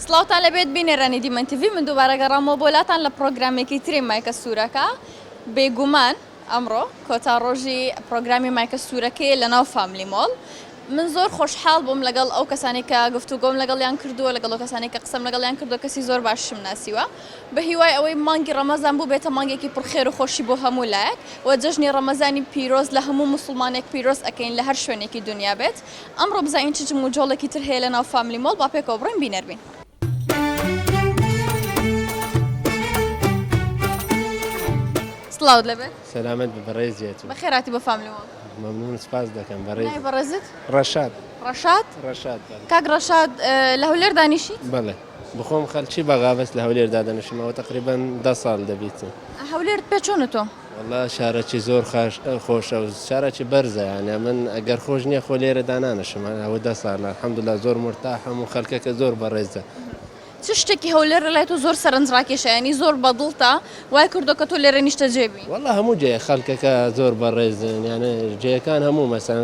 سڵاوتان لەبێت بینێرانی دیمەن تیڤ من دووبارە گەڕامەوە بۆلاتان لە پرۆگرامێکی تری مایکە سوورەکە بێگومان ئەمڕۆ کۆتا ڕۆژی پرۆگرامی مایکە سوورەکەی لەناو فامیلی مۆڵ من زۆر خۆشحاڵ بووم لەگەڵ ئەو کەسانی کە گفتوگۆم لەگەڵیان کردووە لەگەڵ ئەو کەسانی کە قسەم لەگەڵیان کردووە کەسی زۆر باشم ناسیوە بە هیوای ئەوەی مانگی ڕەمەزان بوو بێتە مانگێکی پڕخێر و خۆشی بۆ هەموو لایەک و جەژنی ڕەمەزانی پیرۆز لە هەموو موسڵمانێک پیرۆز ئەکەین لە هەر شوێنێکی دنیا بێت ئەمڕۆ بزانین چ جم و جۆڵێکی تر هەیە لەناو فامیلی مۆڵ با پێکەوە بڕۆین بینەربین. سڵاوت لەبێت سلامت بەڕێزیێت بەخێراتی بە فامیلی مۆڵ مەمنون سپاس دەکەم بەڕێز بەڕێزت ڕەشاد ڕەشاد کاک ڕەشاد لە هەولێر دانیشیت؟ بەڵێ بخۆم خەلکی بەغابەست لە هەولێر دادەنشمەوە تقریبان 10 ساڵ دەبیت هەولێر پێ چۆنە تۆ؟ والله شارەکی زۆر خۆشە و شارەکی بەرزە یانە من ئەگەر خۆش نییە خۆ لێرە دانانشم ئەوە 10 ساڵ الحەمدولیلا زۆر مرتاحم و خەڵکەکە زۆر بەڕێزە. چ شتێکی هەولێر لای تۆ زۆر سەرنجڕاکێشە ینی زۆر بەدڵتە وای کردو کە تۆ لێرە نیشتە جێبی؟ والله هەموو جێ خەڵکەکە زۆر بەڕێزن یانە جێەکان هەموو مەسەن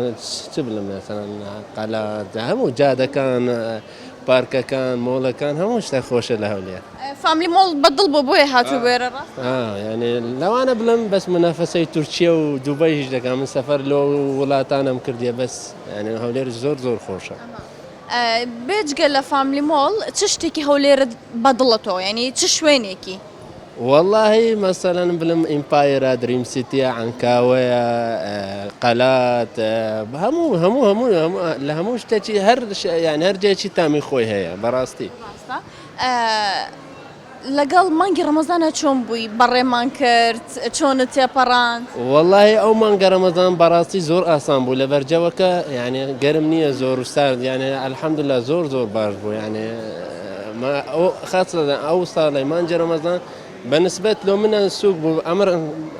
چ بڵم مەسەن قەلات هەموو جادەکان پارکەکان مۆڵەکان هەموو شتە خۆشە لە هەولێر. فامیلی مۆڵ بەدڵ بۆ بۆیە هاتوو بێرە ڕاست؟ یعنی لەوانە بڵم بەس منافەسەی تورکیە و دووبای هیچ دەکەم من سەفەر لە وڵاتانم کردیە بەس یعنی هەولێر زۆر زۆر خۆشە. بێجگە لە فامیلی مۆڵ چ شتێکی هەولێرت بەدڵە تۆ ینی چ شوێنێکی؟ والله مثلا بلم امبايرا دريم سيتي عنكاوية قلات همو لهموش تجي يعني هر جاي تامي خوي هي براستي لەگەڵ مانگی ڕەمەزانە چۆن بووی بەڕێمان کرد چۆنت تێپەڕاند؟ والله ئەو مانگە ڕەمەزان بەڕاستی زۆر ئاسان بوو لە بەرجەوەکە یعنی گەرم نییە زۆر و سارد یعنی الحەمدولیلا زۆر زۆر باش بوو یعنی خاصة ئەو ساڵی مانگی ڕەمەزان بەنسبەت لۆ منە سووک بوو ئەمر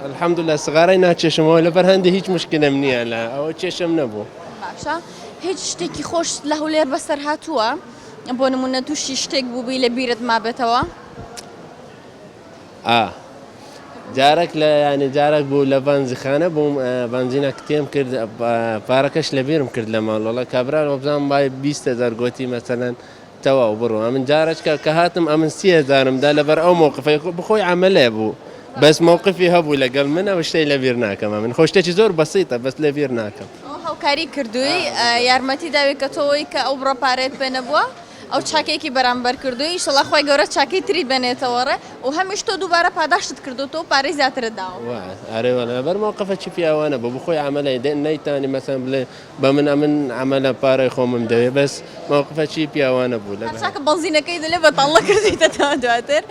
الحەمدولیلا سغارەی ناچێشمەوە لەبەر هەندێک هیچ مشکلەم نییە لە ئەوە چێشم نەبوو. باشە هیچ شتێکی خۆش لە هەولێر بەسەر هاتووە بۆ نمونە تووشی شتێک بووبی لە بیرت مابێتەوە؟ جارێک لە ینی جارێک بوو لە بانزیخانە بووم بانزینە کتێم کرد پارەکەش لە بیرم کرد لە ماڵۆڵە کابرا وەبزان بای 20,000 گوتی مەسەلەن تەواو بڕۆ ئەمن جارێککە کە هاتم ئەمن 30,000دا لەبەر ئەو مووقفی بخۆی عملێ بوو بەس مووقفی هەبوو لەگەڵ منەوە شتەی لە بیر ناکەم من خۆشتێکی زۆر بەسیتە بەس لە بیر ناکەم. هاوکاری کردووی یارمەتی داوی کە تۆی کە ئەو بڕە پارێت پێ نەبووە ئەو چاکێکی بەرامبەر کردووی ئیشەڵا خۆی گەورە چاکەی تری بنێتەوەڕێ و هەمیش تۆ دووبارە پاداشت کردو تۆ پارەی زیاترت داوە. ئەرێوەە بەر مووقفەکی پیاوانە بە بخۆی عملەی دێن نەیتانی مەسەن بڵێ بە من عملە پارەی خۆمم دەوێت بەس مووقفەکی پیاوانە بوو لە چاکە بەنزینەکەی دلێ بەتاڵە کردیتە تا دواتر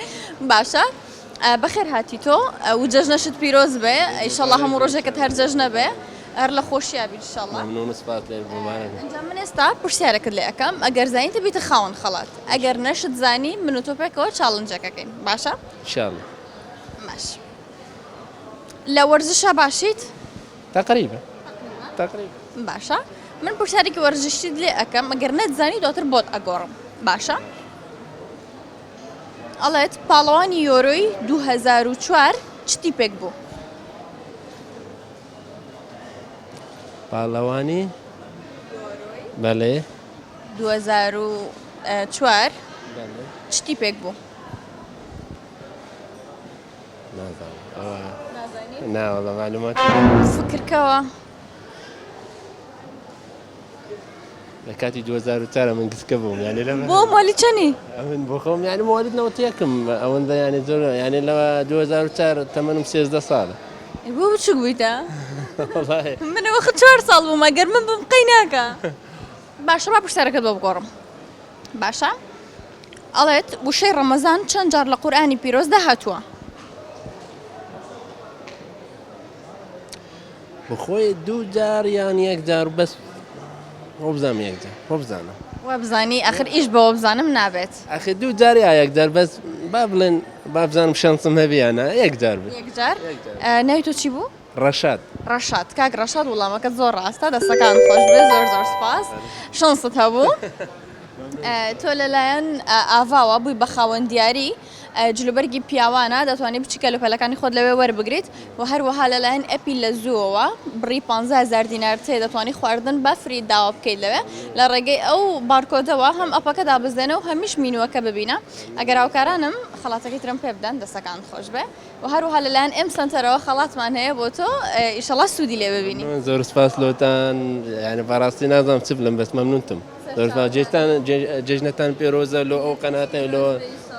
باشە بەخێر هاتی تۆ و جەژنەشت پیرۆز بێ ئیشەڵا هەموو ڕۆژێکت هەر جەژنە بێ هەر لە خۆشیابی ئینشەڵا. من ئێستا پرسیارەکەت لێ ئەەکەم ئەگەر زانیتە بیتە خاوەن خەڵات ئەگەر نەشت زانی من و تۆ پێکەوە چاڵنجەکەکەین باشە؟ ئینشاڵڵا. باش لە وەرزشە باشیت؟ تقریبا باشە من پرسیارێکی وەرزشیت لێ ئەەکەم ئەگەر نەتزانی دواتر بۆت ئەگۆڕم باشە؟ ئەڵێت پاڵەوانی یۆرۆی 2004 چتی پێک بوو؟ پاڵەوانی بەڵێ 2004 چتی پێک بوو؟ ناوەڵە معلومات فکرکەوە لە کاتی 2004 من گسکە بووم یعنی بۆ مالی چەنی؟ من بۆ خۆم یعنی مۆلید نەوەتیەکەم ئەوەندە یعنی زۆر یعنی لەوە 2004 تەمەنم 13 ساڵە. بۆ بچووک بوویتە؟ منەوە 4 ساڵ بووم ئەگەر من بم قەی ناکە. باشە با پرسیارەکەت بۆ بگۆڕم باشە؟ ئەڵێت وشەی ڕەمەزان چەند جار لە قورئانی پیرۆزدا هاتووە؟ بخۆی 2 جار یان 1 جار بەس بزانم 1 جار بزانم وەبزانی ئەخر ئیش بەوە بزانم نابێت. ئەخی 2 جار یا 1 جار بەس با بڵێن با بزانم شانسم هەبیانە 1 جار بێت. 1 جار ناوی تۆ چی بوو؟ ڕەشاد کاک ڕەشاد وڵامەکەت زۆر ڕاستە دەستەکان خۆش بێ زۆر زۆر سپاس شانست هەبوو تۆ لەلایەن ئاڤاوە بووی بە خاوەندیاری جلوبەرگی پیاوانە دەتوانێت بچی کەلوپەلەکانی خۆت لەوێ وەربگریت و هەروەها لەلایەن ئەپی لە زووەوە بڕی 15,000 دینار تێ دەتوانی خواردن بە فری داوا بکەیت لەوێ لە ڕێگەی ئەو بارکۆدەوە هەم ئەپەکە دابزدێنە و هەمیش مینوەکە ببینە ئەگەر هاوکارانم خەڵاتەکەی ترم پێ بدەن دەستەکان خۆش بێ و هەروها لەلایەن ئێم سنتەرەوە خەڵاتمان هەیە بۆ تۆ ئیشەڵا سوودی لێ ببینی. زۆر سپاس لۆتان یعنی بەڕاستی نازانم چ بڵێم بەس مەمنونتم زۆر سپاس جێژنەتان پیرۆزە لۆ ئەو قەناتە لۆ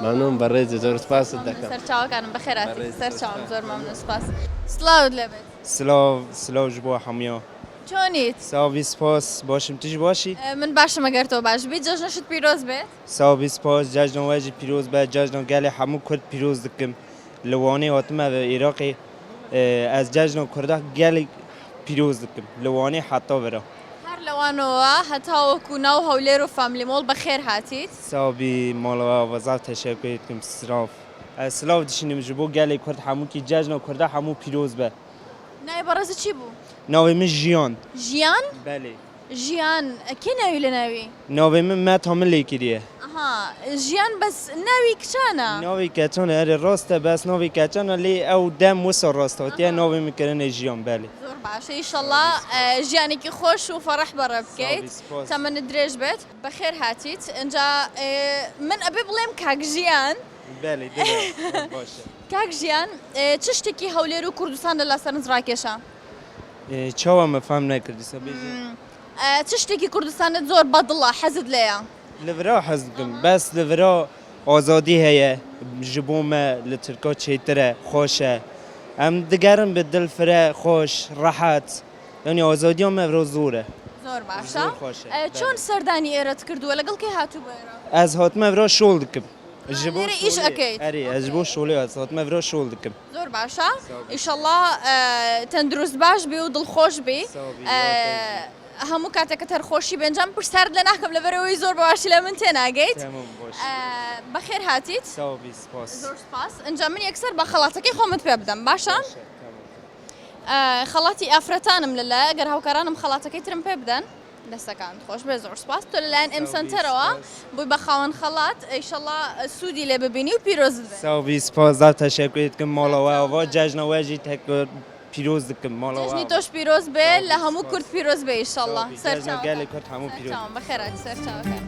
ممنون بەڕێزی زۆر سپاست دەکەم. سەرچاوەکانم بەخێراتی سەرچاوم زۆر مەمنون سپاس. سلااوت لێبێت. سلااو ji bo hemûyan. چۆنیت؟ Savî spas başim tu jî başî? من باشم ئەگەر تۆ باش بیت جەژنەشت پیرۆز بێت. Savî spas cejna we jî pîroz be cejna gelê hemû Kurd pîroz dikim. Li Wanê hatime ve Iraqê ez cejna Kurda gelek pîroz dikim. Li Wanê heta vera. هەر لەوانەوە هەتا وەکو ناو هەولێر و فامیلی مۆڵ بەخێر هاتیت. Savî mala we weza teşekkür etkim silav. Ez silav dişinim ji bo gelê Kurd hemû kî cejna Kurda hemû pîroz be. ناوی بەڕێزت چی بوو؟ Navê min Jiyan. ژیان؟ Belê. ژیان کێ ناوی لە ناوی؟ Navê min me tamil lê kiriye. ژیان بەس ناوی کچانە؟ Navê keçan erê rast e bes navê keçan e lê ew dem wisa rast hatiye navê min kirine Jiyan belê. زۆر باشە ئیشەڵا ژیانێکی خۆش و فەڕەح بەڕێ بکەیت تەمەنت درێژ بێت بەخێر هاتیت اینجا من ئەبێ بڵێم کاک ژیان Belê baş e. کاک ژیان چ شتێکی هەولێر و کوردستان لە سەرنج ڕاکێشە؟ Çawa me fehm nekirî bêje. چ شتێکی کوردستانت زۆر بەدڵە حەزت لێیە؟ Li vira hez dikim bes li vira azadî heye ji bo me li Tirka çêtir e xweş e. Em digerin bi dil fire xweş rehet yanî azadiya me vira zor e. زۆر باشە زۆر خۆشە. چۆن سەردانی ئێرەت kردووە لەگەڵ کێ هاتوو بێرە؟ Ez hatime vira şol dikim. Ji bo lêre îş ekeyt. Erê ez ji bo şolê ez hatime vira şol dikim. زۆر باشە ئیشەڵا تەندروست باش بێ و دڵخۆش بێ هەموو کاتێکە تەرخۆشی بێنجام پرسیارت لە ناکەم لەبەرەوەی زۆر بەواشی لە من تێناگەیت بەخێر هاتیت زۆر سپاس ئەنجا من یەکسەر بە خەڵاتەکەی خۆمت پێ بدەم باشە خەڵاتی ئافرەتانم لەلایە ئەگەر هاوکارانم خەڵاتەکەی ترم پێ بدەن دەستەکان خۆش بێ زۆر سپاس تۆ لەلایەن ئێم سنتەرەوە بووی بە خاوەن خەڵات ئیشەڵا سوودی لێ ببینی و پیرۆز بێ Savî spas da teşekkür etkim mala we ava cejna we jî tek pîroz dikim mala we. جژنی تۆش پیرۆز بێ لە هەموو کورد پیرۆز بێ ئیشەڵا Cejna gelê Kurd hemû pîroz. بەخێراتی سەرچاوەکان.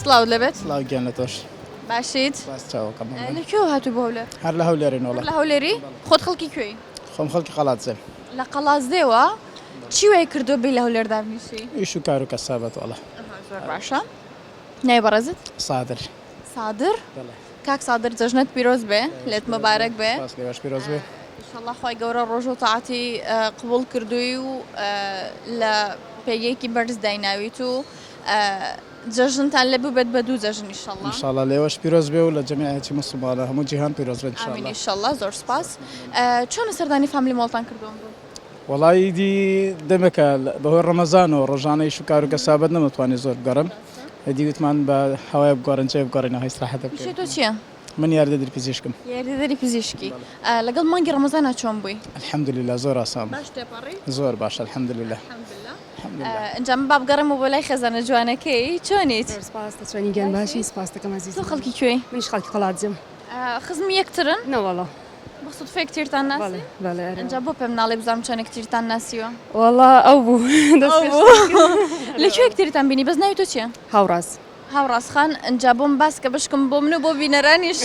سلااو لەبێت سلااو گیانە تۆش باشیت باس چاوەکەم لەکوێ هاتوو بۆ هەولێر؟ هەر لە هەولێرین وڵە لە هەولێری خۆت خەڵکی کوێی؟ خۆم خەڵکی قەڵاتزێ لە قەڵازدێوە چی وای کردو بێ لە هەولێر دابنیشی؟ ئیش و کار و کەسابەت وڵە زۆر باشە نای بەڕێزت؟ سادر سادر؟ کاک سادر جەژنت پیرۆز بێ لێت مەبارەک بێ باس لێ باش پیرۆز بێ ئینشەڵڵا خۆی گەورە ڕۆژ و تاعاتی قبوڵ کردووی و لە پێگەیەکی بەرز دایناویت و جەژنتان لێ ببێت بە دوو جەژن ئینشەڵڵا ئینشاڵڵا لێوەش پیرۆز بێ و لە جەمیعەتی موسڵمانە هەموو جیهان پیرۆز بێ ئامین ئینشاڵڵا ئینشەڵڵا زۆر سپاس چۆن سەردانی فامیلی مۆڵتان کردووە بوو؟ وڵی دی دەمێکە بەهۆی ڕەمەزان و ڕۆژانەی ش و کار و کەسابەت نەمەتوانێت زۆر بگەڕم دیوتمان بە هەوای بگۆڕن چێ بگۆڕینەوە هیستراحەتە پیشەی بکەین تۆ چییە؟ من یاردەدەری پزیشکم یاریدەری پزیشکی لەگەڵ مانگی ڕەمەزانە چۆن بووی؟ الحەمدولله زۆر ئاسان باش تێپەڕی؟ زۆر باش الحەمدولله ئەنجا من با بگەڕێمەوە بۆ لای خێزانە جوانەکەی چۆنیت؟ سپاس دەتوانین گیان باشی سپاس دەکەم عزیز تۆ خەڵکی کوێی؟ منیش خەڵکی قەڵاتجەم خزم یەکترن؟ نەوەڵە بە سوودفە یەکترتان ناسی؟ بەڵێ ئەنجا بۆ پێم ناڵێ بزانم چۆن یەکترتان ناسیوە؟ وەڵا ئەو بوو لەکوێ یەکترتان بینی بەس ناوی تۆ چییە؟ هاوڕاز هاوڕاستخان ئەنجا بۆم باس کە بشکم بۆ من و بۆ بینەرانیش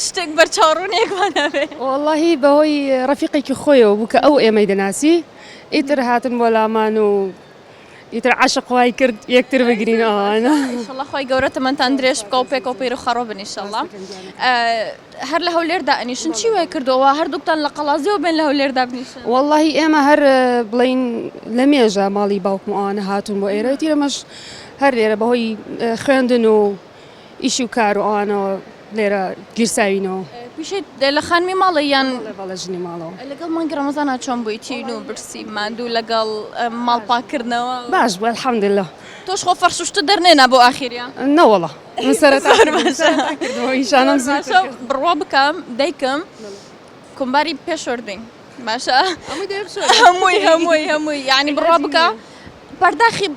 شتێک بەرچاوڕوونێکوانەبێ وەڵاهی بەهۆی ڕەفیقێکی خۆیەوە بوو کە ئەو ئێمەی دەناسی ئیتر هاتن بۆ لامان و ئیتر عاشق وای کرد یەکتر بگرین ئەوانە ئینشەڵڵا خۆی گەورە تەمەتان درێژ بکە و پێکەوە پەیرە خەڕۆ بن ئینشەڵڵا هەر لە هەولێردا ئەنیشن چی وای کردەوە هەردووکتان لە قەڵازیەوە بێن لە هەولێردا بنیشن وەڵاهی ئێمە هەر بڵین لە مێژە ماڵی باوکم ئەوانە هاتون بۆ ئێرە تیرەمەش هەر لێرە بەهۆی خوێندن و ئیش و کار و ئەوانەوە لێرە گیرساوینەوە پیشێت لە خانمی ماڵەیان بەڵێ ژنی ماڵەوە لەگەڵ مانگی ڕەمەزانە چۆن بوویتین و برسی ماندوو لەگەڵ ماڵپاکردنەوە باش بووە الحەمدلله تۆش خۆ فەرشوشتە دەرنێنا بۆ ئاخیریان نەوەڵە من سەرەتا کردەوە ئیشانەم زۆر باشە بڕوا بکەم دایکم کۆمباری پێشوردین باشە هەمووی یعنی بڕوا بکە پەرداخی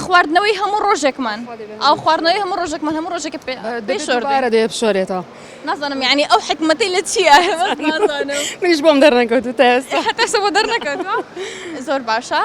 خواردنەوەی هەموو ڕۆژێکمان ئەو خواردنەوەی هەموو ڕۆژێکمان هەموو ڕۆژێکە پێشوردین پێشوارە دێ بشۆرێتەوە نازانم یعنی ئەو حکمەتەی لە چیە نازانم منیش بۆم دەرنەکەوتو تا ئێستا حتەسە بۆ دەرنەکەوتوە زۆر باشە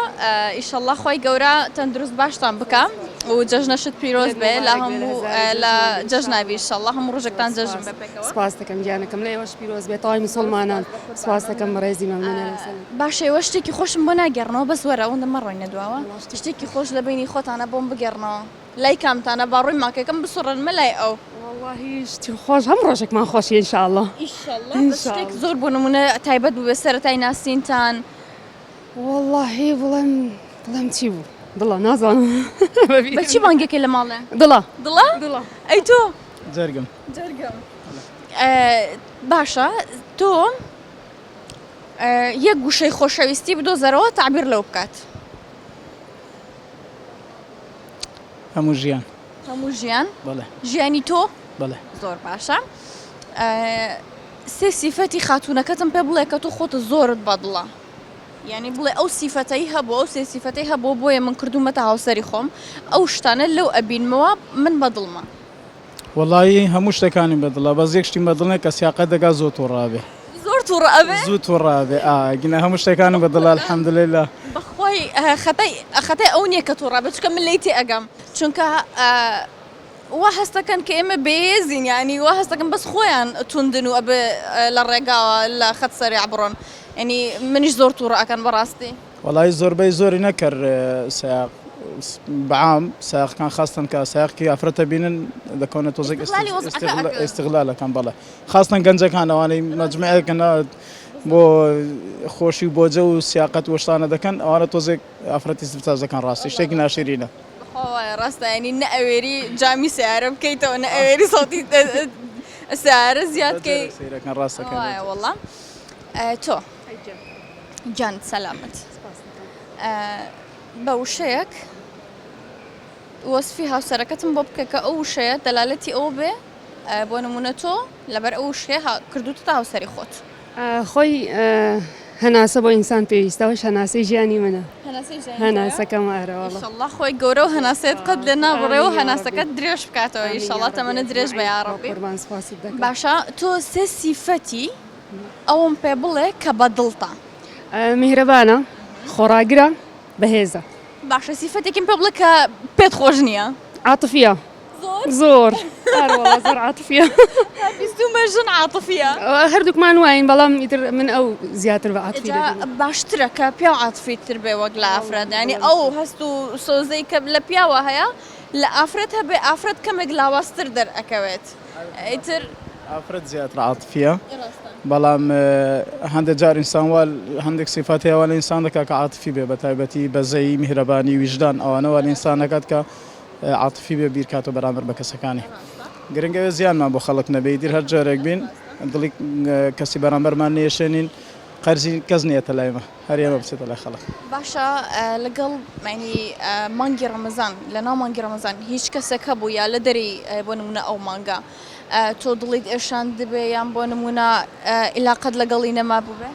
ئیشەڵڵا خۆی گەورە تەندروست باشتان بکەم و جەژنەشت پیرۆز بێ لە هەموو لە جەژناوی ئیشەڵڵا هەموو ڕۆژێکتان جەژن بێ پێکەوە سپاس دەکەم گیانەکەم لە ئێوەش پیرۆز بێت تاوای مسلمانان سپاس دەکەم ڕێزی مەمنونە لەسەر باشە ئێوە شتێکی خۆشم بۆ ناگەڕنەوە بەس وەرە ئەوەندە مەڕۆی نەدواوە شتێکی خۆش لە بینی خۆتانە بۆم بگەڕنەوە لای کامتانە باڕووی ماکەکەم بسوڕن مەلای ئەو والله شتی خۆش هەم ڕۆژێکمان خۆشی ئینشاءالله شتێک زۆر بۆ نمونە تایبەت بوو بێ سەرەتای ناسینتان والله بڵێم چی بوو دڵە نازانم بەچی بانگێکی لە ماڵێ دڵە دڵە ئەی تۆ جەرگم جەرگم باشە تۆ یەک گوشەی خۆشەویستی بدۆزەرەوە تعبیر لەو بکات هەموو ژیان هەموو ژیان بەڵێ ژیانی تۆ بەڵێ زۆر باشە سێ سیفەتی خاتوونەکەتم پێ بڵێ کە تۆ خۆتە زۆرت بەدڵە یعنی بڵێ ئەو سیفەتەی هەبوو ئەو سێ سیفەتەی هەبوو بۆیە من کردومەتە هاوسەری خۆم ئەو شتانە لەو ئەبینمەوە من بەدڵمە وەڵی هەموو شتەکانی بەدڵە بەس یەک شتی بەدڵێ کە سیاقەت دەگا زۆر تووڕابێ زۆر تووڕە ئەبێ زوو تووڕابێ گینە هەموو شتەکانی بەدڵە الحەمدلله بەخۆی خەتای ئەو نییە کە تووڕابێت چکە من لی تێ ئەگەم چونکە وا هەستەکەن کە ئێمە بێزین ینی وا هەستەکەن بەس خۆیان توندن و ئەبێ لە ڕێگاوە لە خەت سەری عبڕۆن ینی منیش زۆر تووڕە ئەکەن بەڕاستی وەڵی زۆربەی زۆری نەکرد سیاق بەعام ساقەکان خاستن کە ساقی ئافرەتە بینن دەکەونە تۆزێک ئێستیغلالەکان بەڵێ خاستن گەنجەکان ئەوانەی مەجموعەکەنە بۆ خۆشی بۆجە و سیاقەت وەشتانە دەکەن ئەوانە تۆزێک ئافرەتی سفتازەکان ڕاستی شتێکی ناشرینە ڕاستە ینی نە ئەوێری جامی سیارە بکەیتەوە نە ئەوێری سەڵتی سیارە زیادکەی سیرەکان ڕاستەکان وەڵا تۆ جان سەلامت بە وشەیەک وەسفی هاوسەرەکەتم بۆ بکە کە ئەو وشەیە دەلالەتی ئەو بێ بۆ نمونە تۆ لەبەر ئەو وشەیە کردوتە تا هاوسەری خۆت خۆی هەناسە بۆ ئینسان پێویستەوەش هەناسەی ژیانی منە هەناسەکەم ئارەوەڵە ئیشەڵڵا خۆی گەورە و هەناسێت قەت لێ نابڕێ و هەناسەکەت درێژ بکاتەوە ئیشەڵڵا تەمەنە درێژ بە یا ڕەبی قوربان سپاست دەکەم باشە تۆ سێ سیفەتی ئەوم پێ بڵێ کە بەدڵتە میهرەبانە خۆراگرە بەهێزە باشە سیفەتێکیم پێ بڵێ کە پێت خۆش نییە عاتفیە زۆر زۆر عاتفیە بیستمە ژن عاتفیە هەردووکمان واین بەڵام ئیتر من ئەو زیاتر بە عاتفی باشترە کە پیا و عاتفی تر بێ وەک لە ئافرەت ینی ئەو هەست و سۆزەی کە لە پیاوە هەیە لە ئافرەت هەبێ ئافرەت کەمێک لاوااستر دەرئەکەوێت ئیتر ئافرەت زیاتر عاتفیە بەڵام هەندێک جار ئینسان وا هەندێک سیفاتەیەوە لە ئینسان دەکا کە عاتفی بێ بە تایبەتی بەزەی میهرەبانی ویژدان ئەوانەوە لە ئینسانەکەات کە عاتفی بێ بیرکاتەوە بەرامبەر بە کەسەکانی گرنگەوە زیانمان بۆ خەڵک نەبێ دیر هەر جارێک بین دڵی کەسی بەرامبەرمان نێشێنین قەرزی کەس نیەتە لایمە هەر ئێمە بچێتە لای خەڵک باشە لەگەڵ معنی مانگی ڕەمەزان لە ناو مانگی ڕەمەزان هیچ کەسێک هەبوو یا لە دەری بۆ نمونە ئەو مانگا تۆ دڵیت ئێشان دەبێ یان بۆ نمونە عیلاقەت لەگەڵی نەما بووبێ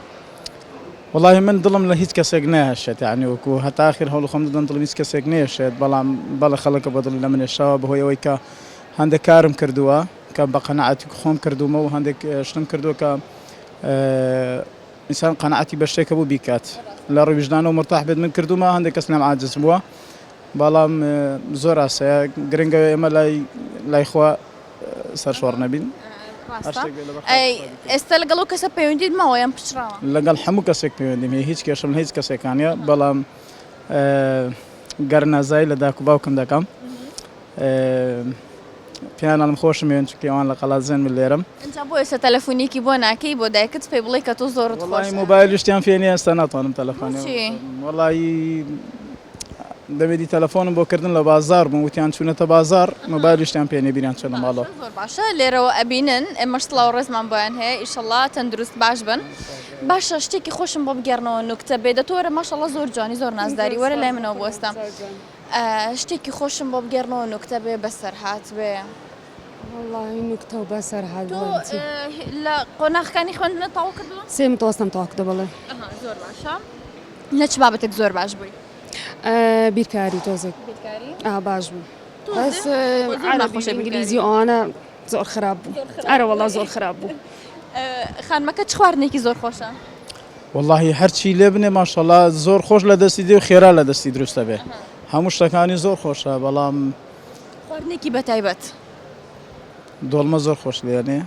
وڵی من دڵم لە هیچ کەسێک نەهێشێت یعنی وەکو هەتا ئاخر هەوڵ خۆم دەدەم دڵم هیچ کەسێک نێشێت بەڵام بەڵە خەڵکە بە دڵی لە منێشەوە بەهۆی ئەوەی کە هەندێک کارم کردووە کە بە قەنەعەتی خۆم کردومە و هەندێک شتم کردووە کە ئینسان قەنەعەتی بە شتێکە بوو بیکات لە ڕووی وجدانەوە مرتاح بێت من کردومە هەندێک کەس لەم عاجز بووە بەڵام زۆر ئاسەیە گرنگە ئێمە لای خوا سەرشۆڕ نەبین ئێستا لەگەڵ ئەو کەسە پەیوەندیت ماوە یان پچراوە لەگەڵ هەموو کەسێک پەیوەندیم هەیە هیچ کێشم هیچ کەسێکانە بەڵام گەرنازای لە داک و باوکم دەکەم پیانم خۆشمێن چکەوان لە قەڵازێن من لێرم ئەجا بۆ ئێستا تەلەفۆنێکی بۆ ناکەی بۆ دایکت پێی بڵێ کە تۆ زۆرت خۆش موبایل شتیان فێنی ئێستا ناتوانم تەلەفۆنی وڵی دەبێتی تەلەفۆنم بۆ کردن لە بازار بووم وتیان چوونەتە بازار مۆبایلیشتیان پێ نەبیریان چۆن لە ماڵەوە. زۆر باشە لێرەوە ئەبینن ئێمەش سڵاو ڕێزمان بۆیان هەیە ئیشەڵڵا تەندروست باش بن. باشە شتێکی خۆشم بۆ بگەڕنەوە نوکتە بێ دەتۆرە ماشەڵڵا زۆر جوانی زۆر نازداری وەرە لای منەوە بوەستە. شتێکی خۆشم بۆ بگەڕنەوە نوکتە بێ بەسەرهات بێ. والله نکتە و بەسەر تۆ هات لە قۆناغەکانی خوێندنە تەواو کردووە؟ سێم تۆستم تاکدە بڵێ زۆر باشە. لە چ بابەتێک زۆر باش بووی؟ بیرکاری تۆزێک بیرکاری؟ باش بوو بەس ناخۆشە عەربی ئینگلیزی ئەوانە زۆر خراپ بوو ئەرە وەڵا زۆر خراپ بوو. خانمەکە چ خواردنێکی زۆر خۆشە؟ واللهی هەرچی لێ بنێ ماشەڵڵا زۆر خۆش لە دەستی دێ و خێرا لە دەستی دروستە بێ. هەموو شتەکانی زۆر خۆشە بەڵام خواردنێکی بەتایبەت. دۆڵمە زۆر خۆش لێنێ.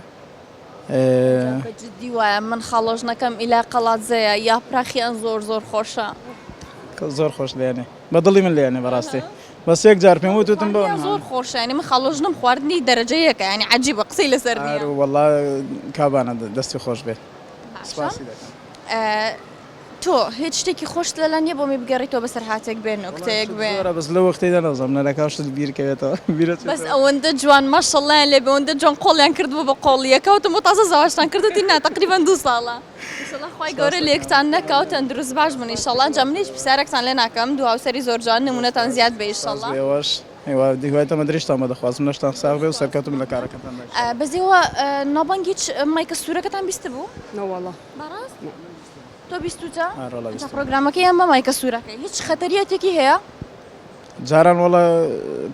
بەجددی وایە من خەڵۆژ نەکەم ئیلا قەڵاتزەیە یا پراخیان زۆر زۆر خۆشە. زۆر خۆش لێنێ بە دڵی من لێنێ بەڕاستی بەس یەک جار پێم وتم بۆ زۆر خۆشە ینی من خەڵۆژنم خواردنی دەرەجە یەکە ینی عەجیبە قسەی لەسەر نییە. والله کابانە دەستی خۆش بێت. سپاسی دەکەم. تۆ هیچ شتێکی خۆش لەلا نییە بۆ می بگەڕیتەوە بەسەر هاتێک بێ نوکتەیەک بێ. زۆرە بەس لە وەختەی دەنەزم نەکاشت بیرکەوێتەوە بەس ئەوەندە جوان ماشەڵڵایان لێ بەوەندە جوان قۆڵیان کردبوو بە قۆڵیەکەوتم بۆ تازە زەواجتان کردوتی نا تقریبا 2 ساڵە. ئیشەڵڵا خوای گەورە لێکتان نەکەوت تەندروست باش بن ئیشەڵڵا جا من هیچ پرسیارێکتان لێ ناکەم دو هاوسەری زۆر جوان نمونەتان زیاد بێ ئیشەڵڵا. ئێوەش دیوایتەمە درێژتانمە دەخوازم نەشتان ساغ بێ و سەرکەوتم لە کارەکەتان دەکەم. بەزێوە ناوبانگ هیچ مایکە سوورەکەتان بیست بوو؟ نەوەڵا بەڕاست؟ تۆ بیستوجا؟ بیستم. پرۆگرامەکەی ئەمە مایکە سوورەکەی هیچ خەتەریەتێکی هەیە؟ جاران وڵە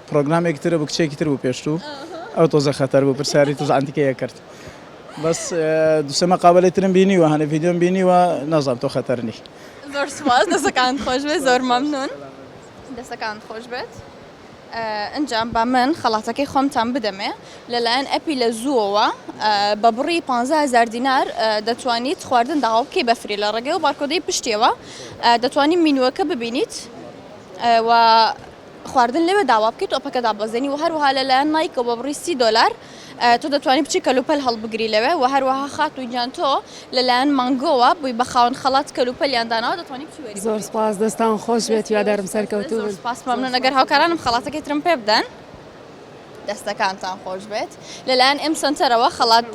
پرۆگرامێکی ترە بە کچێکی تر بوو پێشتوو ئەو تۆزە خەتەر بوو پرسیاری تۆز ئەنتیکەیە کرد. بەس دوسێمە قابلەی ترم بینیوە هەنە ڤیدیۆم بینیوە نەزانم تۆ خەتەرنی. زۆر سوپاس دەستەکانت خۆش بێت زۆر مەمنون دەستەکانت خۆش بێت. ئەنجام بە من خەڵاتەکەی خۆمتان بدەمێ لەلایەن ئەپی لە زووەوە بە بڕی 15,000 دینار دەتوانیت خواردن داوا بکەی بەفری لە ڕێگەی و بارکۆدەی پشتیەوە دەتوانانی مینوەکە ببینیت و خواردن لێوە داوا بکەیت ئۆپەکە دابەزێنی و هەروەها لەلایەن نایکەوە بە بڕی $30 تۆ دەتوانانی بچی کەلوپەل هەڵبگری لەوێ و هەروەها خاتووی گیان تۆ لەلایەن مانگۆوە بووی بە خاوەن خەڵات کەلوپەلیاندانەوە دەتوانانی بچی وەری. زۆر سپاس دەستان خۆش بێت یادارم سەرکەوتوو بن. سپاس مەمنون ئەگەر هاوکارانم خەڵاتەکەی ترم پێ بدەن دەستەکانتان خۆش بێت لەلایەن ئێم سنتەرەوە خەڵات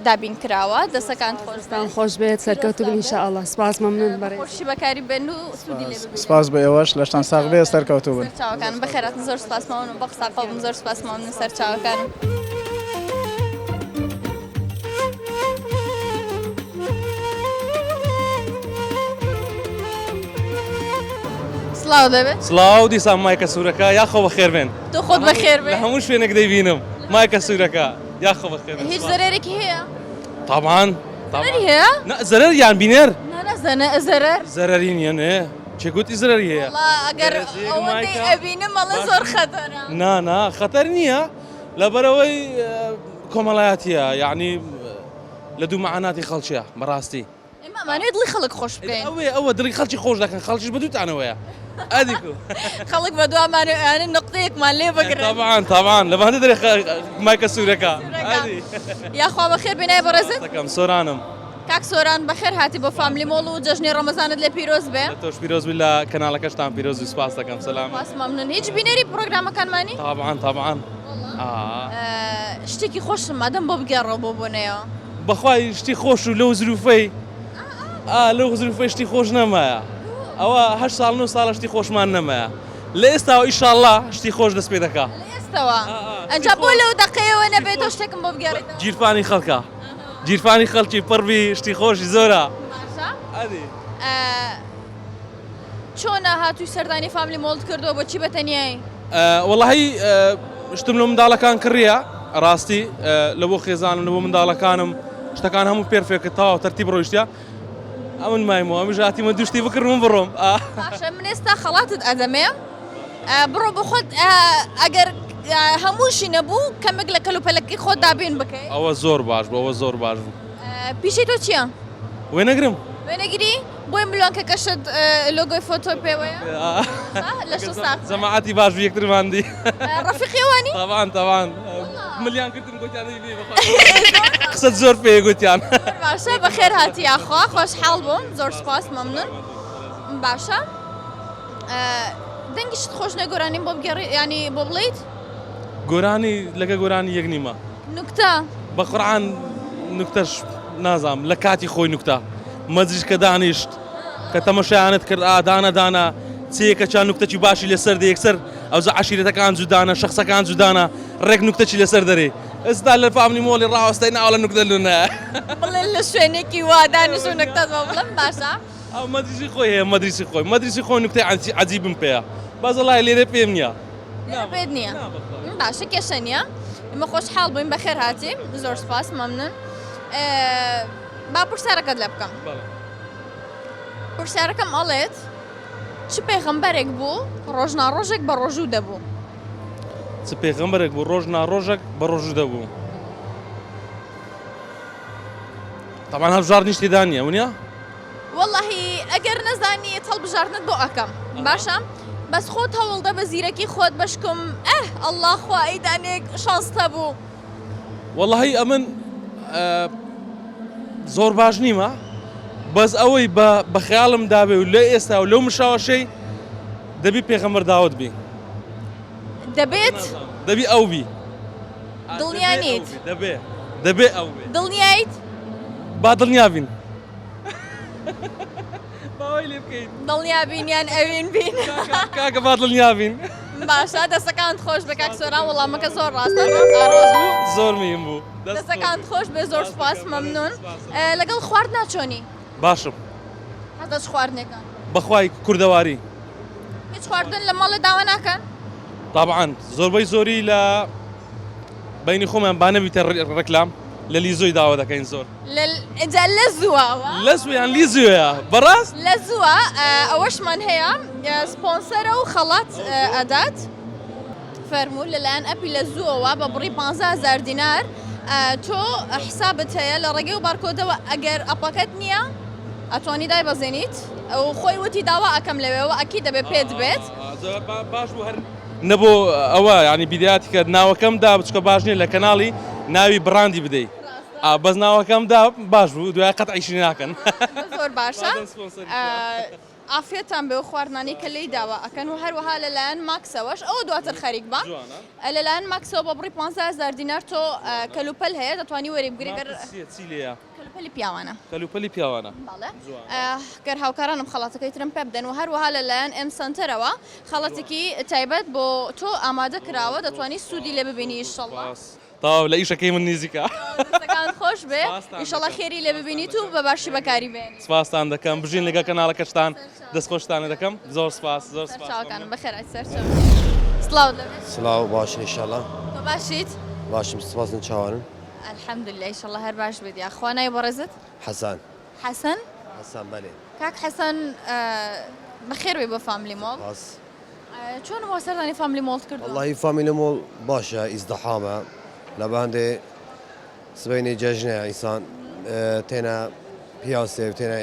دابین کراوە دەستەکان خۆشتان خۆش بێت سەرکەوتوو بن ئینشاءالله. سپاس مەمنون بەڕێز. خۆشی بەکاری بێن و سوودی لێ ببینن. سپاس بە ئێوەش لەشتان ساغ بێ سەرکەوتوو بن. سەرچاوەکانم بەخێراتن زۆر سپاس مەمنون بە قساقەڵم زۆر سپاس مەمنون سەرچاوەکانم. سڵاو دەبێت سڵاو دیسان مایکە سوورەکە یاخۆ بەخێر بێن تۆ خۆت بەخێر لە بێ هەموو شوێنێک دەیبینم مایکە سوورەکە یاخۆ بەخێر بێن هیچ زەرێرێکی هەیە؟ طبعاً زەرەری هەیە؟ زەرەر یان بینێر نەزەنە زەرەر زەرەری نییە نێ چێگوتی زەرەری هەیە ئەگەر ئەوەندەی ئەبینم مەڵە زۆر خەتەرە. نا خەتەر نییە لەبەرەوەی کۆمەڵایەتیە یعنی لە دوو مەعاناتی خەڵکیە بەڕاستی ئەمانوێت دڵی خەڵک خۆش بکەین ئەوە دڵی خەڵکی خۆش دەکەن خەڵکیش بە دووتانەوەیە ئەدیکو خەڵک بە دوامانە نقطەیەکمان لێ بگرن. طبعاً لەبانە دەرێ مایکە سوورەکە یاخوا بەخێر بێنای بەڕێزت دەکەم سۆرانم کاک سۆران بەخێر هاتی بۆ فامیلی مۆڵ و جەژنی ڕەمەزانت لێ پیرۆز بێ. تۆش پیرۆز بی لە کەناڵەکەشتان پیرۆز و سپاس دەکەم سەلام. سپاس مەمنون هیچ بینەری پرۆگرامەکانمانی؟ طبعاً شتێکی خۆشم مادەم بۆ بگەڕەوە بۆ بۆنەوە بەخوای شتی خۆش و لەو زروفەی لەو زروفەی شتی خۆش نەمایە ئەوە 8 ساڵ 9 ساڵە شتی خۆشمان نەمایە لە ئێستاوە ئیشاءالله شتی خۆش دەست پێ دەکا ئێستاوە ئەنجا بۆ لەو دەقەیەوە نەبێتەوە شتێکم بۆ بگەڕێتەوە گیرفانی خەڵکە گیرفانی خەڵکی پڕبی شتی خۆشی زۆرە. چۆنە هاتووی سەردانی فامیلی مۆڵت کردەوە بۆچی بەتەنیایی؟ وەڵاهی شتم لە منداڵەکان کڕیە ڕاستی لە بۆ خێزانم لە بۆ منداڵەکانم شتەکان هەموو پێرفێکە تاوە تەرتیب ڕۆیشتە ئەمن مایمەوە ئەمە ژاتیمە دوشتی بکردم بڕۆم. باشە من ئێستا خەڵاتت ئەدەمێ بڕۆ بە خۆت ئەگەر هەمووشی نەبوو کەمێک لە کەلوپەلەکەی خۆت دابین بکەیت. ئەوە زۆر باش بوو ئەوە زۆر باش بوو. پیشەی تۆ چییە؟ وێنەگرم وێنەگیری بۆی ملوانکە کەشت لۆگۆی فۆتۆ پێوەیە لە جەماعەتی باش بوو یەکترماندی ڕەفیقیوانی؟ طبعاً ملیان کردن گوتیان قسەت زۆر پێ گوتیان. باشە بەخێر هاتی یاخوا خۆشحاڵ بووم زۆر سپاس مەمنون. باشە دەنگیشت خۆش نەگۆرانی بۆ بگەڕی ینی بۆ بڵیت گۆرانی لەگە گۆرانی یەک نیمە نوکتە بە قورعان نوکتەش نازام لە کاتی خۆی نوکتە مەجلیس کە دانیشت کە تەمەشایانت کرد دانە چیەکە چند نوکتەی باشی لەسەر دێ یەکسەر ئەوزە عشیرەتەکان جودانە شخصەکان جودانە ڕێک نوکتەی لەسەر دەرێ ئێستا لە فامی مۆڵی ڕاوەستای ناوە لە نوکتە لونە بڵێ لە شوێنێکی وا دانیش و نوکتەت بۆ بڵم باشە ئەو مەدرسی خۆی هەیە مەدرسی خۆی نوکتەی عەجیبم پێیە بەزەڵای لێرە پێم نییە پێت نییە باشە کێشە نییە ئمە خۆشحاڵ بووین بەخێر هاتی زۆر سپاس مەمنون با پرسیارەکەت لێ بکەم پرسیارەکەم ئەڵێت چ پێغەمبەرێک بوو ڕۆژناڕۆژێک بە ڕۆژوو دەبوو چ پێغەمبەرێک بوو ڕۆژناڕۆژێک بە ڕۆژوو دەبوو طبعا هەڵبژار نیش تێدا نییە ونیە وەڵڵاهی ئەگەر نەزانی هەڵبژارنت بۆ ئەەکەم باشە بەس خۆت هەوڵدە بە زیرەکی خۆت بەشکم ئەله خوا ئەیدانێک شانستە بوو واللهی ئەمن زۆر باش نیمە بەس ئەوەی بە خەیاڵم دابێ و لە ئێستا و لەو مشاوەشەی دەبی پێغەمبەر داوت بی دەبێت دەبی ئەو بی دڵنیانیت دەبێ ئەو بێ دڵنیایت با دڵنیا بین باوەی لێ بکەیت دڵنیا بینیان ئەوین بین کاکە با دڵنیا بین باشە دەستەکان خۆش بە کاک سۆران وەڵامەکە زۆر ڕاستە زۆر مهم بوو دەستەکان خۆش بێ زۆر سپاس مەمنون لەگەڵ خوارد ناچۆنی باشم هەتەش خواردنێکە بەخوای کوردەواری هیچ خواردن لە ماڵە داوا ناکەن طبعا زۆربەی زۆری لە بینی خۆمان با نەبیتە ڕێکلام لە لیزۆی داوا دەکەین زۆر ئەجا لە زووەوە لە سویان لیزۆیە بەڕاست لە زووە ئەوەشمان هەیە سپۆنسەرە و خەڵات ئەدات فەرموو لەلایەن ئەپی لە زووەوە بە بڕی 15,000 دینار تۆ حسابت هەیە لە ڕێگەی و بارکۆدەوە ئەگەر ئەپەکەت نییە ئەتوانی دای بەزێنیت ئەو خۆی وتی داوا ئەەکەم لەوێەوە ئەکی دەبێت پێت بێت باش بوو هەر نەبوو ئەوە ینی بیداتی کە ناوەکەمدا بچکە باش نییە لە کەناڵی ناوی بڕاندی بدەیت بەس ناوەکەمدا باش بوو دوای قەت عیشی ناکەن زۆر باشە ئافرێتان بێ و خواردنانی کە لی داوا ئەکەن و هەروەها لەلایەن ماکسەوەش ئەو دواتر خەریک بە لەلایەن ماکسەوە بە بڕی 15,000 دینار تۆ کەلوپەل هەیە دەتوانی وەری بگری کەلوپەلی پیاوانە کەلوپەلی پیاوانە گەر هاوکارانم خەڵاتەکەی ترم پێ بدەن و هەروەها لەلایەن ئەم سنتەرەوە خەڵەتێکی تایبەت بۆ تۆ ئامادە کراوە دەتوانی سوودی لێ ببینی ئینشەڵڵا تاو لە ئیشەکەی من نزیکە دەستەکان خۆش بێ ئینشەڵڵا خێری لێ ببینیت و بە باشی بەکاری بێن سپاسان دەکەم بژین لەگە کەناڵەکەشتان دەستخۆشتانە دەکەم زۆر سپاس زۆر چاوەکانم بەخێر سەرچەم سڵاو دەبێت سلااو باشن ئینشاءڵڵا تۆ باشیت باشم سپاسن چاوانن الحەمدولله ئینشەڵڵا هەر باش بێت یاخوا نای بەڕێزت حەسان حەسەن حەسان بەێ کاک حەسەن بەخێر وێ بە فاملی مۆڵ باس چۆن بۆ سەردانی فاملی مۆڵت کردو واللهی فامیلی مۆڵ باشە ئیزدەحامە لە باندێ سبەینی جەژنەیە ئینسان تێنە پیاسێ تێنە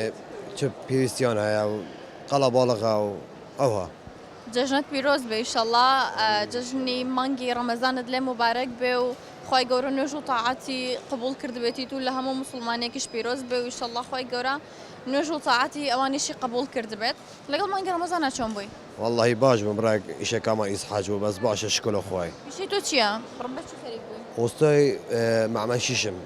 چ پێویستیان هەیە و قەڵە باڵغا و ئەوها جەژنت پیرۆز بێ ئینشەڵڵا جەژنی مانگی ڕەمەزانت لێ مبارەک بێ و خی گەورە نوێژ و تاعاتی قبول کردبێتیت و لە هەموو مسلمانێکیش پیرۆز بێ و ئینشەڵڵا خی گەورە نوێژ و تاعاتی ئەوانیشی قبول کردبێت لەگەڵ مانگی ڕەمەزانە چۆن بووی واللهی باش بم ڕێک ئیشەکەمان ئیسحاج بوو بەس باشە شکۆلە خۆی پیشەی تۆ چییە ڕبەت چی خەریک بووی ئۆستۆی مەعمە شیشم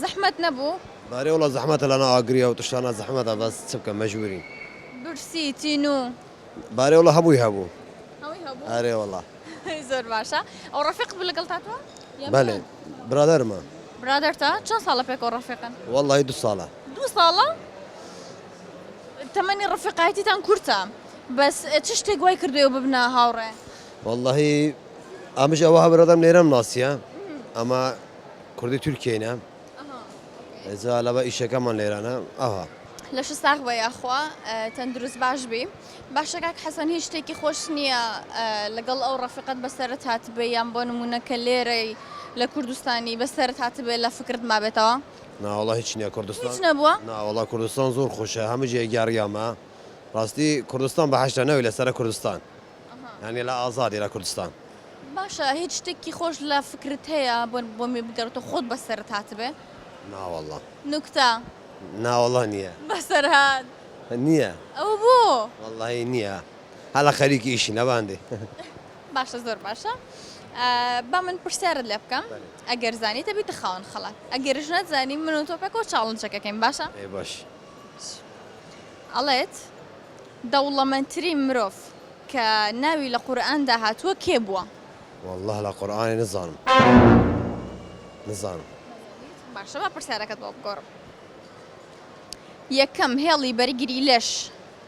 زەحمەت نەبوو بارێ وڵە زەحمەتە لە ناوەگریە و تشتانە زەحمەتە بەس چ بکەم مەجبوری برسی تین و بارێ وڵە هەمووی هەبوو ئەوەی هەبوو ئەرێ وڵە زۆر باشە ئەو ڕەفیق بوو لەگەڵ تاتوە بەێ برادەرمە برادەرتە چەند ساڵە پێکەوە ڕەفیقن واللهی 2 ساڵە 2 ساڵە تەمەنی ڕەفیقایەتیتان کورتە بەس چ شتێک وای کردوێ ببنە هاوڕێ واللهی ئەمش ئەوە هەبرەدەم لێرەم ناسیە ئەمە کوردی تورکینە ئێزا لەبە ئیشەکەمان لێرانە ئەوها لە شستاق بە یاخوا تەندروست باش بی باشە کاک حەسەن هیچ شتێکی خۆش نییە لەگەڵ ئەو ڕەفیقەت بەسەرت هاتبێ یان بۆ نمونونەکە لێرەی لە کوردستانی بەسەرت هاتبێ لە فکرت مابێتەوە ناوەڵە هیچ نییە کوردستان هیچ نەبووە ناوەڵا کوردستان زۆر خۆشە هەمووجێ گیاریامە ڕاستی کوردستان بە هەشتا نەوەی لەسەر کوردستان یعنی لە ئازادی لە کوردستان باشە هیچ شتێکی خۆش لە فکرت هەیە بۆ می بگەڕێتەوە خۆت بەسەرت هاتبێ ناوەڵە نوکتە ناوەڵە نییە بەسەرهات نییە ئەو بوو واللهی نییە هلا خليك إيشي لباندي باشە زۆر باشە با من پرسیارت لێ بکەم ئەگەر زانی دەبیتە خاوەن خەڵات ئەگەرش نەتزانی من و تۆ پێکەوە چاڵنجەکەکەین باشە إيه باش ئەڵێت دەوڵەمەندترین مرۆڤ کە ناوی لە قورئاندا هاتووە کێ بووە والله لا قرآن نظام باشە با پرسیارەکەت بۆ بگۆڕم یەکەم هێڵی بەرگری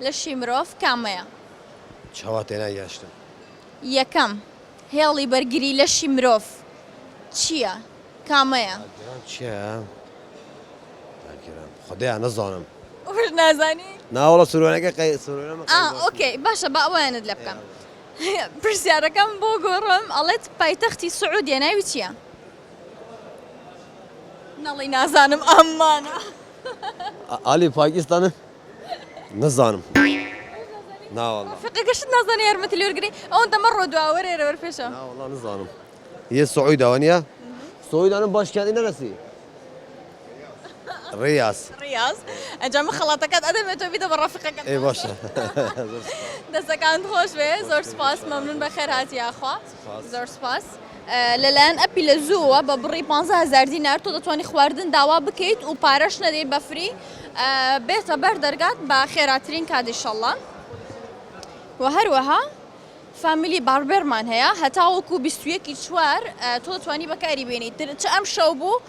لەشی مرۆڤ کامەیە شواتينا ياشتم یەکەم هێڵی بەرگری لەشی مرۆڤ چییە کامەیە چیه؟ خدایا نزانم وش نازانی نا والله سرونك قي سرونك ئۆکەی باشە با ئەوەیانت لێ بکەم پرسیارەکەم بۆ گۆڕم ئەڵێت پایتەختی سعودیە ناوی چییە نەڵی نازانم ئەمانە علي باكستان نزانم نا والله فقێکەشت نازانی یارمەتی لێوەرگری ئەوەندە مەڕۆ دواوەرێرە وەرپێشە لا والله نزانم هي السعودة وانيا السعودة أنا باش كان إنا نسي رياس ڕاز ئەنجام خەڵاتەکەت ئەدەمێتەوە بیدە بە ڕافقەکەت إيه باشا دەستەکان خۆش بێ زۆر سپاس مەمنون بە خێر هاتی یاخوا زۆر سپاس لەلایەن ئەپی لە زووە بە بڕی 15,000 دینار تۆ دەتوانانی خواردن داوا بکەیت و پارەش نەدەیت بە فری بێتە بەر دەرگات بە خێراترین کات ئینشەڵڵا و هەروەها فامیلی باربێرمان هەیە هەتاوەکو 21 چوار تۆ دەتوانی بەکاری بێنیت چ ئەم شەو بوو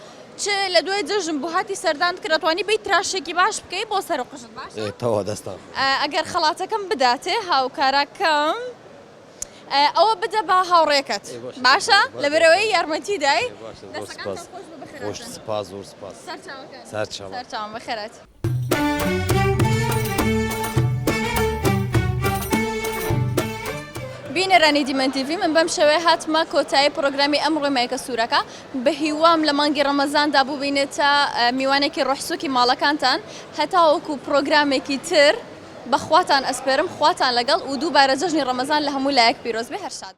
چ لە دوای جەژن بوو هاتی سەردان کرد دەتوانی بیت تراشێکی باش بکەیت بۆ سەر و قژت باش إيه توا دستان ئەگەر خەڵاتەکەم بداتێ هاوکارەکەم ئەوە بدە بە هاوڕێکت باشە لەبەرەوەی یارمەتی دای خوش سپاس زور سپاس سەرچاوم بەخێرات بینەرانی دیمەن تیڤی من بەم شێوەیە هاتمە کۆتایی پرۆگرامی ئەمڕۆی مایکە سوورەکە بە هیوام لە مانگی ڕەمەزاندا ببینێتە میوانێکی ڕۆحسووکی ماڵەکانتان هەتاوەکو پرۆگرامێکی تر بەخواتان ئەسپێرم خواتان لەگەڵ و دووبارە جەژنی ڕەمەزان لە هەموو لایەک پیرۆز بێ هەر شاد